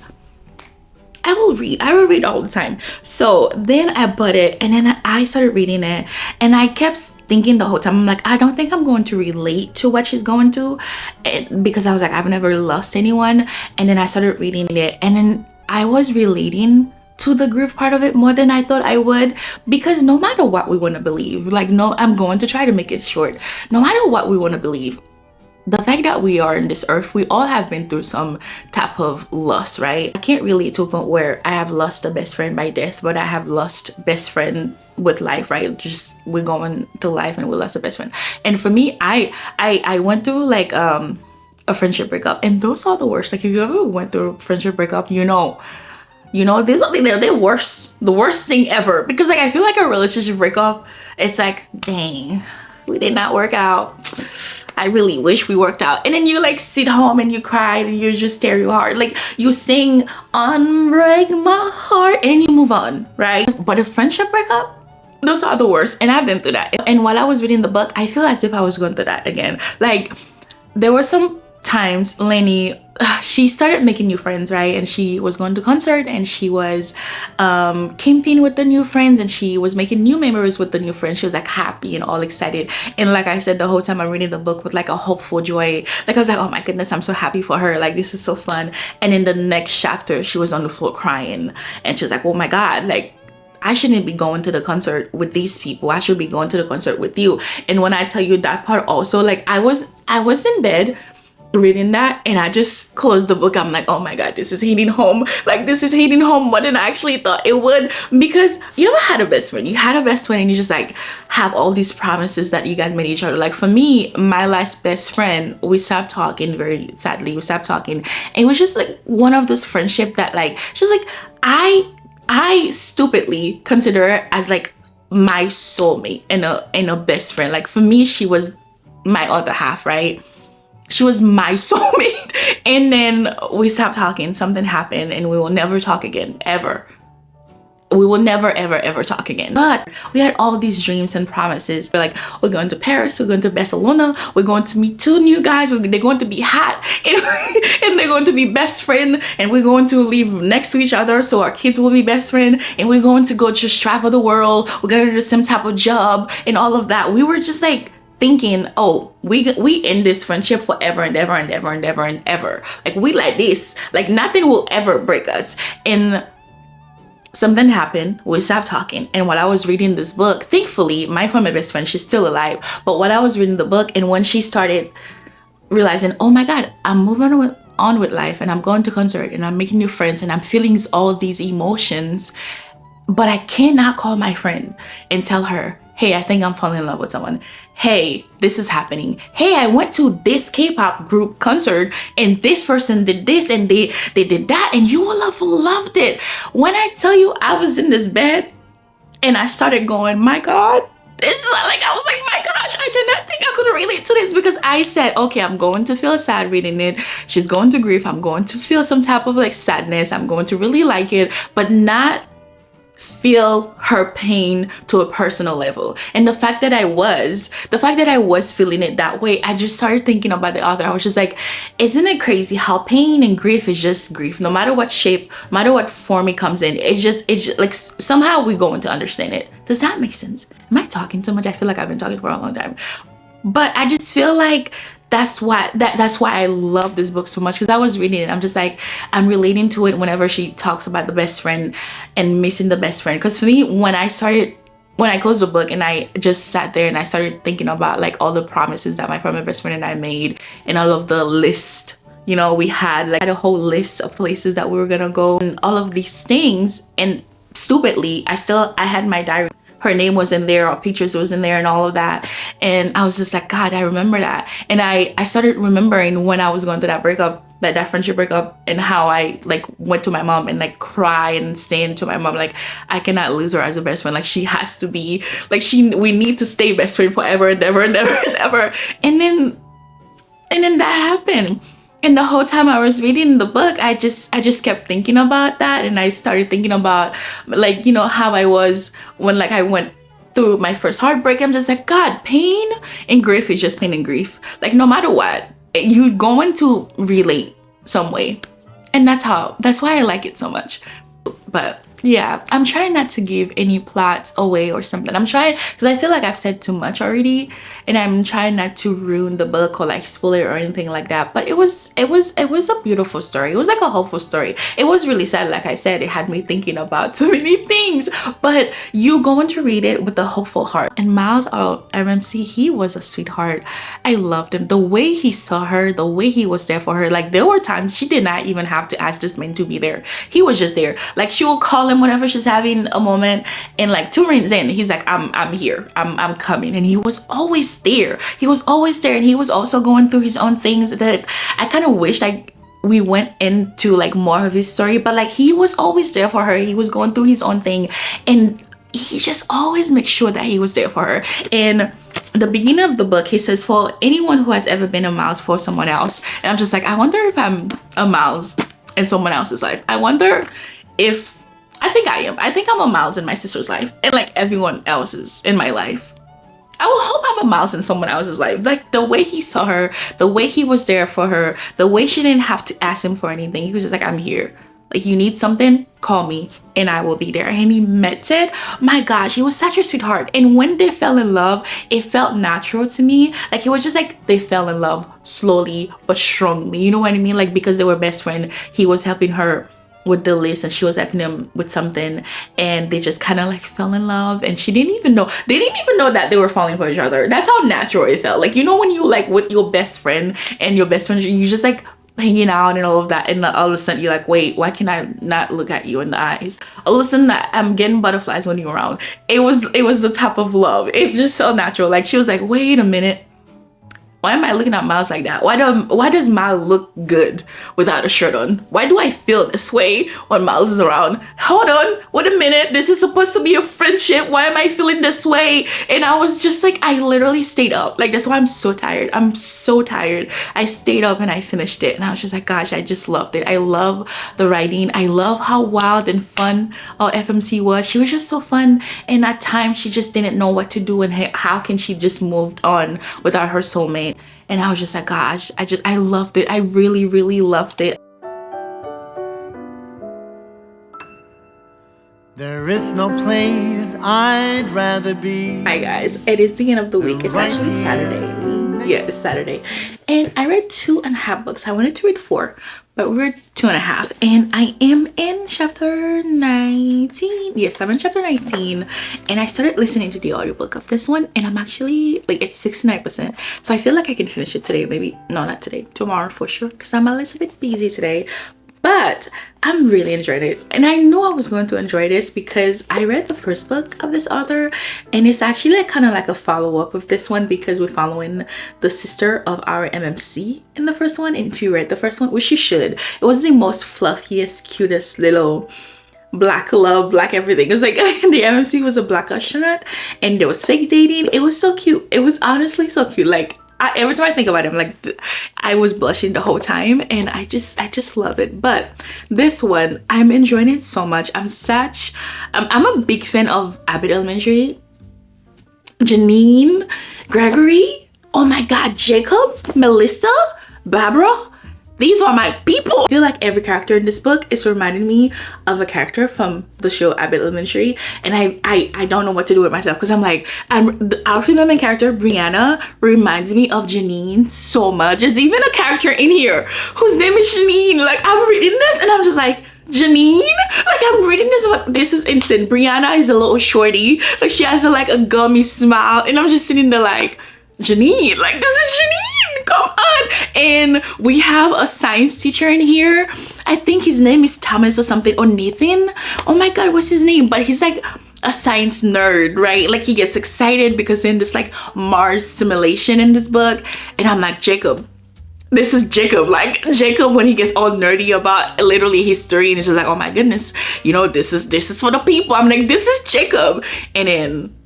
I will read all the time. So then I bought it, and then I started reading it, and I kept thinking the whole time, I'm like, I don't think I'm going to relate to what she's going through, because I was like, I've never lost anyone. And then I started reading it, and then I was relating to the grief part of it more than I thought I would, because no matter what we want to believe, like, no, I'm going to try to make it short. No matter what we want to believe, the fact that we are in this earth, we all have been through some type of loss, right? I can't relate to a point where I have lost a best friend by death, but I have lost best friend with life, right? Just we're going to life and we lost a best friend. And for me, I went through like a friendship breakup, and those are the worst. Like, if you ever went through a friendship breakup, you know You know, they're the worst thing ever. Because like I feel like a relationship breakup, it's like, dang, we did not work out. I really wish we worked out. And then you like sit home and you cry and you just tear your heart. Like you sing "Unbreak My Heart" and you move on, right? But a friendship breakup, those are the worst. And I've been through that. And while I was reading the book, I feel as if I was going through that again. Like there were some times Lenny, she started making new friends, right? And she was going to concert and she was camping with the new friends and she was making new memories with the new friends. She was like happy and all excited. And like I said, the whole time I'm reading the book with like a hopeful joy. Like I was like, oh my goodness, I'm so happy for her. Like this is so fun. And in the next chapter, she was on the floor crying and she was like, oh my God, like I shouldn't be going to the concert with these people. I should be going to the concert with you. And when I tell you that part also, like I was in bed reading that and I just closed the book. I'm like, oh my God, this is hitting home. Like this is hitting home more than I actually thought it would. Because you ever had a best friend? You had a best friend and you just like have all these promises that you guys made each other. Like for me, my last best friend, we stopped talking, very sadly. We stopped talking. And it was just like one of those friendship that like, she's like, I stupidly consider her as like my soulmate and a best friend. Like for me, she was my other half, right? She was my soulmate. And then we stopped talking. Something happened and we will never talk again, ever. We will never, ever, ever talk again. But we had all these dreams and promises. We're like, we're going to Paris, we're going to Barcelona, we're going to meet 2 new guys, they're going to be hot, and they're going to be best friend, and we're going to live next to each other so our kids will be best friend, and we're going to go just travel the world, we're going to do the same type of job, and all of that. We were just like, thinking, oh, we end this friendship forever and ever and ever and ever and ever. Like we like this, like nothing will ever break us. And something happened, we stopped talking. And while I was reading this book, thankfully my former best friend, she's still alive. But while I was reading the book and when she started realizing, oh my God, I'm moving on with life and I'm going to concert and I'm making new friends and I'm feeling all these emotions, but I cannot call my friend and tell her, hey, I think I'm falling in love with someone. Hey, this is happening. Hey, I went to this K-pop group concert and this person did this and they did that and you will have loved it. When I tell you I was in this bed and I started going, my God, this is like, I was like, my gosh, I did not think I could relate to this because I said, okay, I'm going to feel sad reading it. She's going to grieve. I'm going to feel some type of like sadness. I'm going to really like it, but not feel her pain to a personal level. And the fact that I was feeling it that way, I just started thinking about the author. I was just like, isn't it crazy how pain and grief is just grief, no matter what shape, no matter what form it comes in. It's just like somehow we're going to understand it. Does that make sense? Am I talking too much? I feel like I've been talking for a long time, but I just feel like that's why I love this book so much, because I was reading it, I'm just like, I'm relating to it whenever she talks about the best friend and missing the best friend. Because for me, when I closed the book and I just sat there and I started thinking about like all the promises that my former best friend and I made and all of the list, you know, we had like a whole list of places that we were gonna go and all of these things, and stupidly I had my diary. Her name was in there, our pictures was in there and all of that. And I was just like, God, I remember that. And I started remembering when I was going through that breakup, that friendship breakup, and how I like went to my mom and like cry and saying to my mom, like, I cannot lose her as a best friend. Like she has to be, like we need to stay best friend forever and ever and ever and ever. And then that happened. And the whole time I was reading the book, I just kept thinking about that. And I started thinking about like, you know, how I was when like I went through my first heartbreak. I'm just like, God, pain and grief is just pain and grief. Like no matter what, you're going to relate some way. And that's why I like it so much. But yeah, I'm trying not to give any plots away or something. I'm trying, because I feel like I've said too much already, and I'm trying not to ruin the book or like spoil it or anything like that. But it was a beautiful story. It was like a hopeful story. It was really sad, like I said. It had me thinking about too many things. But you going to read it with a hopeful heart. And Miles, RMC, he was a sweetheart. I loved him. The way he saw her, the way he was there for her. Like there were times she did not even have to ask this man to be there. He was just there. Like she will call him whenever she's having a moment, and like 2 rings in, he's like, I'm here, I'm coming. And he was always there. And he was also going through his own things that I kind of wished we went into like more of his story, but like he was always there for her. He was going through his own thing, and he just always makes sure that he was there for her. In the beginning of the book, he says, for anyone who has ever been a mouse for someone else. And I'm just like, I wonder if I'm a mouse in someone else's life. I wonder if, I think I am. I think I'm a mouse in my sister's life and like everyone else's in my life. I will hope I'm a mouse in someone else's life. Like the way he saw her, the way he was there for her, the way she didn't have to ask him for anything. He was just like, I'm here. Like, you need something, call me and I will be there. And he meant it. My gosh, he was such a sweetheart. And when they fell in love, it felt natural to me. Like, it was just like they fell in love slowly but strongly. You know what I mean? Like, because they were best friends, he was helping her with the list and she was helping him with something, and they just kind of like fell in love, and they didn't even know that they were falling for each other. That's how natural it felt. Like, you know, when you like with your best friend and your best friend, you just like hanging out and all of that, and all of a sudden you're like, wait, why can I not look at you in the eyes? All of a sudden I'm getting butterflies when you're around. It was the type of love. It just felt natural. Like, she was like, wait a minute, why am I looking at Miles like that? Why does Miles look good without a shirt on? Why do I feel this way when Miles is around? Hold on, wait a minute. This is supposed to be a friendship. Why am I feeling this way? And I was just like, I literally stayed up. Like, that's why I'm so tired. I'm so tired. I stayed up and I finished it. And I was just like, gosh, I just loved it. I love the writing. I love how wild and fun our FMC was. She was just so fun. And at times she just didn't know what to do and how can she just moved on without her soulmate. And I was just like, gosh, I loved it. I really, really loved it. There is no place I'd rather be. Hi guys, it is the end of the week. It's actually Saturday. Yeah, it's Saturday. And I read 2.5 books. I wanted to read 4, but we read 2.5. And I am in chapter 19. Yes, I'm in chapter 19. And I started listening to the audiobook of this one. And I'm actually, like, it's 69%. So I feel like I can finish it today. Maybe, no, not today. Tomorrow for sure. Because I'm a little bit busy today. But I'm really enjoying it, and I knew I was going to enjoy this because I read the first book of this author, and it's actually like kind of like a follow-up of this one because we're following the sister of our MMC in the first one. And if you read the first one, which you should, it was the most fluffiest, cutest little black love, black everything. It was like the MMC was a black astronaut and there was fake dating. It was so cute. It was honestly so cute. Like, every time I think about it, I'm like, I was blushing the whole time, and I just love it. But this one, I'm enjoying it so much. I'm a big fan of Abbott Elementary, Janine, Gregory, oh my god, Jacob, Melissa, Barbara. These are my people. I feel like every character in this book is reminding me of a character from the show Abbott Elementary, and I don't know what to do with myself because I'm like, our female main character Brianna reminds me of Janine so much. There's even a character in here whose name is Janine. Like, I'm reading this and I'm just like, Janine? Like, I'm reading this book. This is insane. Brianna is a little shorty. Like, she has a gummy smile, and I'm just sitting there like, Janine, like, this is Janine, come on. And we have a science teacher in here. I think his name is Thomas or something, or Nathan. Oh my god, what's his name? But he's like a science nerd, right? Like, he gets excited because in this like Mars simulation in this book, and I'm like, Jacob, this is Jacob. Like, Jacob, when he gets all nerdy about literally history, and it's just like, oh my goodness, you know, this is for the people. I'm like, this is Jacob. And then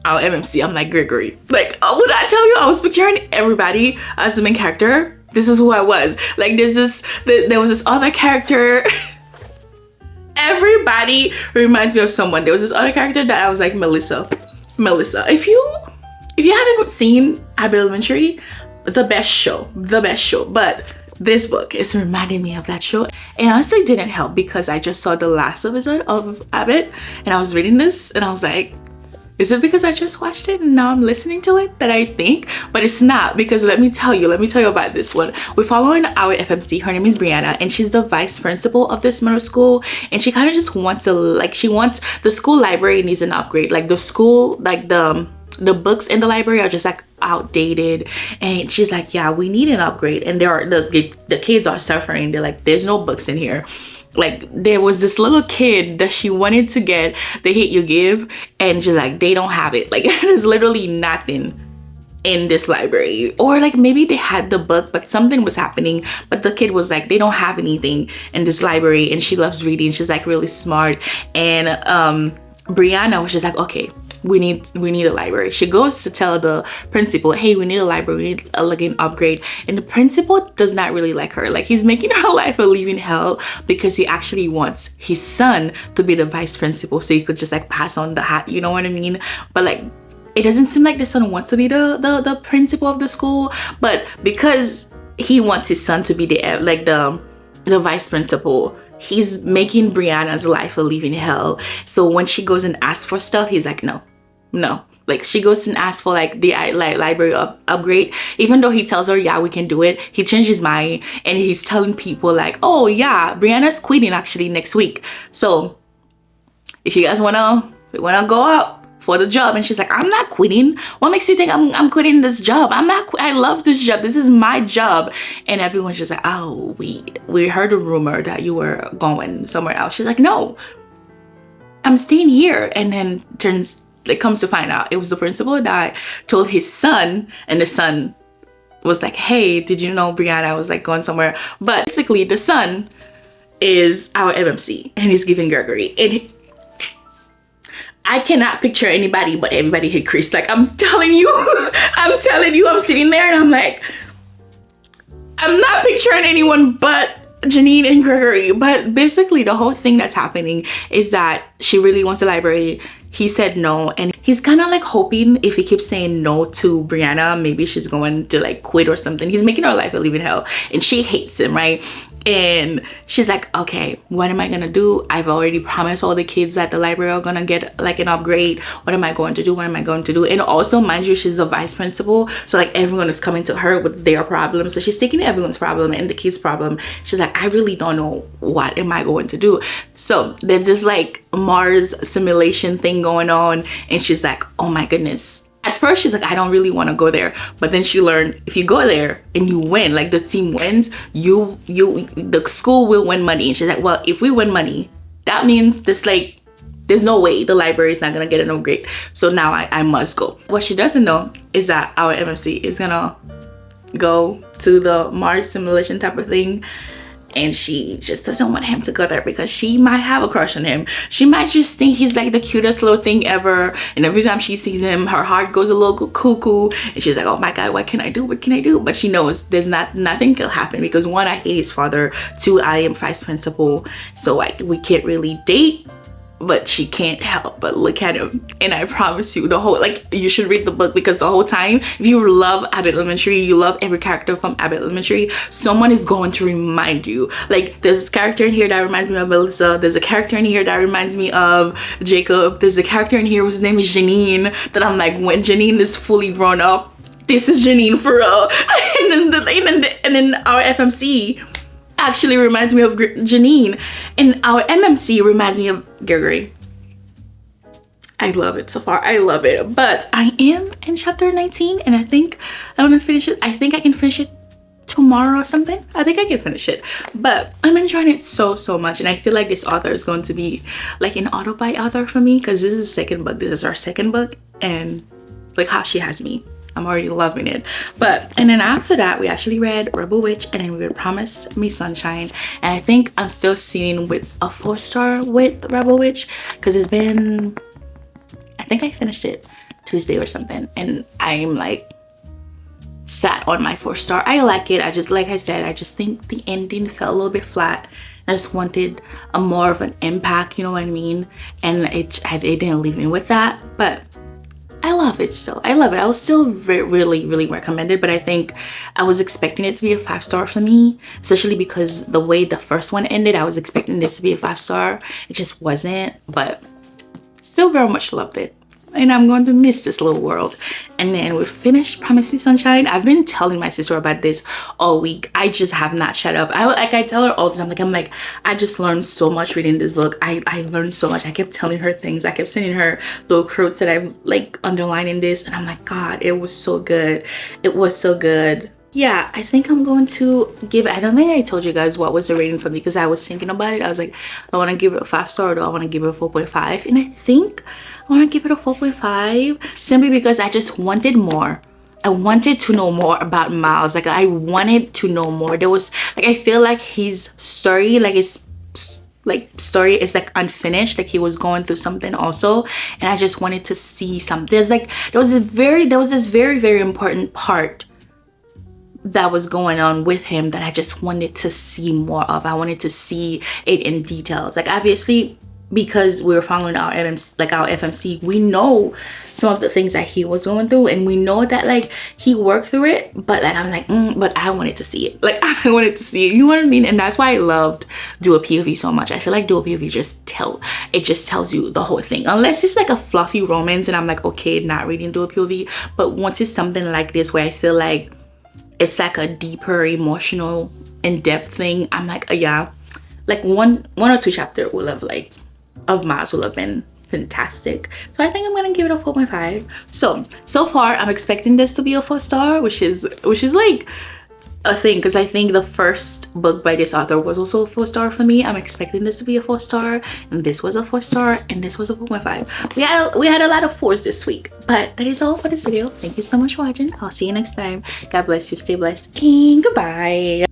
our MMC, I'm like, Gregory. Like, oh, would I tell you, I was picturing everybody as the main character. This is who I was. Like, there was this other character. Everybody reminds me of someone. There was this other character that I was like, Melissa. If you haven't seen Abbott Elementary, the best show. But this book is reminding me of that show. And honestly didn't help because I just saw the last episode of Abbott, and I was reading this and I was like, is it because I just watched it and now I'm listening to it that I think? But it's not, because let me tell you about this one. We're following our FMC. Her name is Brianna, and she's the vice principal of this middle school. And she kind of just wants the school library needs an upgrade. Like, the school, like the books in the library are just like outdated, and she's like, yeah, we need an upgrade. And the kids are suffering. They're like, there's no books in here. Like, there was this little kid that she wanted to get the Hit You Give, and she's like, they don't have it. Like, there's literally nothing in this library, or like maybe they had the book but something was happening, but the kid was like, they don't have anything in this library, and she loves reading, she's like really smart. And Brianna was just like, okay, we need a library. She goes to tell the principal, hey, we need a library, we need like an upgrade. And the principal does not really like her. Like, he's making her life a living hell because he actually wants his son to be the vice principal so he could just like pass on the hat, you know what I mean? But like, it doesn't seem like the son wants to be the principal of the school, but because he wants his son to be the vice principal, he's making Brianna's life a living hell. So when she goes and asks for stuff, he's like, no. Like, she goes and asks for like the library upgrade, even though he tells her, yeah, we can do it. He changed his mind and he's telling people like, oh yeah, Brianna's quitting actually next week. So if you guys wanna go out for the job. And she's like, I'm not quitting. What makes you think I'm quitting this job? I love this job. This is my job. And everyone's just like, oh, we heard a rumor that you were going somewhere else. She's like, no, I'm staying here. And then comes to find out it was the principal that told his son, and the son was like, hey, did you know Brianna was like going somewhere? But basically the son is our MMC and he's giving Gregory, and I cannot picture anybody but everybody hit Chris. Like, I'm telling you, I'm sitting there and I'm like, I'm not picturing anyone but Janine and Gregory. But basically the whole thing that's happening is that she really wants a library. He said no, and he's kind of like hoping if he keeps saying no to Brianna, maybe she's going to like quit or something. He's making her life a living hell, and she hates him, right? And she's like, okay, what am I gonna do? I've already promised all the kids that the library are gonna get like an upgrade. What am I going to do? And also, mind you, she's a vice principal, so like everyone is coming to her with their problem. So she's taking everyone's problem and the kids' problem. She's like, I really don't know what am I going to do. So there's this like Mars simulation thing going on, and she's like, oh my goodness. At first she's like, I don't really want to go there, but then she learned if you go there and you win, like the team wins, the school will win money. And she's like, well, if we win money, that means there's no way the library is not gonna get an upgrade. So now I must go. What she doesn't know is that our MMC is gonna go to the Mars simulation type of thing, and she just doesn't want him to go there because she might have a crush on him. She might just think he's like the cutest little thing ever, and every time she sees him, her heart goes a little cuckoo, and she's like, oh my god, what can I do? But she knows nothing can happen because one, I hate his father, two, I am vice principal, so like we can't really date. But she can't help but look at him. And I promise you, you should read the book, because the whole time, if you love Abbott Elementary, you love every character from Abbott Elementary, someone is going to remind you. Like, there's this character in here that reminds me of Melissa. There's a character in here that reminds me of Jacob. There's a character in here whose name is Janine, that I'm like, when Janine is fully grown up, this is Janine for real. And then our FMC actually reminds me of Janine, and our MMC reminds me of Gregory. I love it so far. I love it. But I am in chapter 19, and I think I want to finish it. I think I can finish it tomorrow or something. I think I can finish it. But I'm enjoying it so much, and I feel like this author is going to be like an auto-buy author for me, because this is the second book. This is our second book, and like how she has me, I'm already loving it. And then after that, we actually read Rebel Witch, and then we read Promise Me Sunshine. And I think I'm still sitting with a 4-star with Rebel Witch, because it's been, I think I finished it Tuesday or something, and I'm like sat on my 4-star. I like it. I just, like I said, I just think the ending felt a little bit flat. I just wanted a more of an impact, you know what I mean? And it didn't leave me with that, but I love it still. I love it. I will still really recommend it, but I think I was expecting it to be a 5-star for me, especially because the way the first one ended, I was expecting this to be a 5-star. It just wasn't, but still very much loved it. And I'm going to miss this little world. And then we finished Promise Me Sunshine. I've been telling my sister about this all week. I just have not shut up. I tell her all the time, I'm like, I just learned so much reading this book. I learned so much. I kept telling her things. I kept sending her little quotes that I like underlining this. And I'm like, God, it was so good. It was so good. Yeah, I think I'm going to give it, I don't think I told you guys what was the rating for me, because I was thinking about it. I was like, I want to give it a 5-star, or do I want to give it a 4.5? And I think I want to give it a 4.5, simply because I just wanted more I wanted to know more about Miles. Like I wanted to know more. There was like, I feel like his story, like his story is like unfinished. Like he was going through something also, and I just wanted to see something. There was this very, very important part that was going on with him that I just wanted to see more of. I wanted to see it in details. Like obviously, because we were following our FMC, we know some of the things that he was going through, and we know that like he worked through it, but like I'm like but I wanted to see it. Like I wanted to see it, you know what I mean? And that's why I loved dual POV so much. I feel like dual POV just tells you the whole thing, unless it's like a fluffy romance and I'm like, okay, not reading dual POV. But once it's something like this where I feel like it's like a deeper emotional in-depth thing, I'm like, yeah, like one or two chapter will have like of Miles will have been fantastic. So I think I'm gonna give it a 4.5. So far I'm expecting this to be a 4-star, which is like a thing, because I think the first book by this author was also a 4-star for me. I'm expecting this to be a 4-star, and this was a 4-star, and this was a 4.5. We had a lot of 4s this week, but that is all for this video. Thank you so much for watching. I'll see you next time. God bless you, stay blessed, and goodbye.